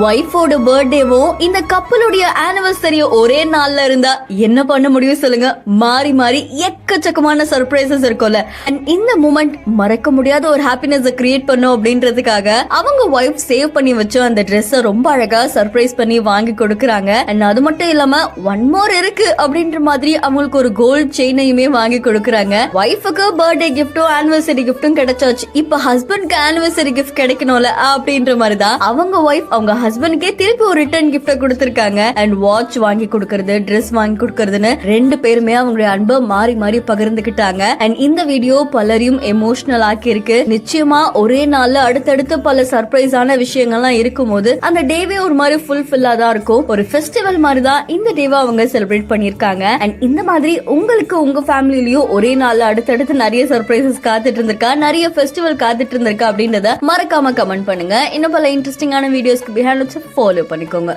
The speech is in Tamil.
ஒய்ஃபோட பர்த்டேவும் இந்த கப்பலுடைய ஆனிவர்சரியும் ஒரே நாள்ல இருந்தா என்ன பண்ண முடியும் சொல்லுங்க? மாறி மாறி எக்கச்சக்கமான சர்ப்ரைசஸ் இருக்கும்ல. அண்ட் இந்த மூமெண்ட் மறக்க முடியாத ஒரு ஹாப்பினஸ் கிரியேட் பண்ணும் அப்படின்றதுக்காக அவங்க ஒய்ஃப் சேவ் பண்ணி வச்சு அந்த ட்ரெஸ்ஸை ரொம்ப அழகா சர்ப்ரைஸ் பண்ணி வாங்கி கொடுக்கறாங்க. அண்ட் அது மட்டும் இல்லாம ஒன் மோர் இருக்கு அப்படின்ற மாதிரி அவங்களுக்கு ஒரு கோல்ட் செயினையுமே வாங்கி கொடுக்கறாங்க. ஒய்ஃபுக்கு பர்த்டே கிஃப்டும் ஆனிவர்சரி கிஃப்டும் கிடைச்சாச்சு. இப்ப ஹஸ்பண்ட்க்கு ஆனிவர்சரி கிஃப்ட் கிடைக்கணும்ல அப்படின்ற மாதிரிதான் அவங்க ஒய்ஃப் அவங்க ஹஸ்பண்ட்கே திருப்பி ஒரு ரிட்டர்ன் கிஃப்ட் கொடுத்திருக்காங்க. அண்ட் வாட்ச் வாங்கி கொடுக்கறது, ட்ரெஸ் வாங்கி கொடுக்கறதுன்னு ரெண்டு பேருமே அவங்களுடைய அன்பை மாறி மாறி பகிர்ந்துகிட்டாங்க. அண்ட் இந்த வீடியோ பலரையும் எமோஷனல் ஆக்கி இருக்கு. நிச்சயமா ஒரே நாள்ல அடுத்தடுத்து பல சர்ப்ரைஸான விஷயங்கள்லாம் இருக்கும் போது அந்த டேவே ஒரு மாதிரி ஃபுல்ஃபில்லா தான் இருக்கும். ஒரு ஃபெஸ்டிவல் மாதிரி தான் இந்த டேவை அவங்க செலிப்ரேட் பண்ணிருக்காங்க. அண்ட் இந்த மாதிரி உங்களுக்கு உங்க ஃபேமிலிலயும் ஒரே நாள்ல அடுத்தடுத்து நிறைய சர்ப்ரைசஸ் காத்துட்டு இருந்திருக்கா, நிறைய ஃபெஸ்டிவல் காத்துட்டு இருந்திருக்கா அப்படின்றத மறக்காம கமெண்ட் பண்ணுங்க. இன்னும் பல இன்ட்ரெஸ்டிங்கான வீடியோஸ்க்கு பிஹைண்ட் ஃபாலோ பண்ணிக்கோங்க.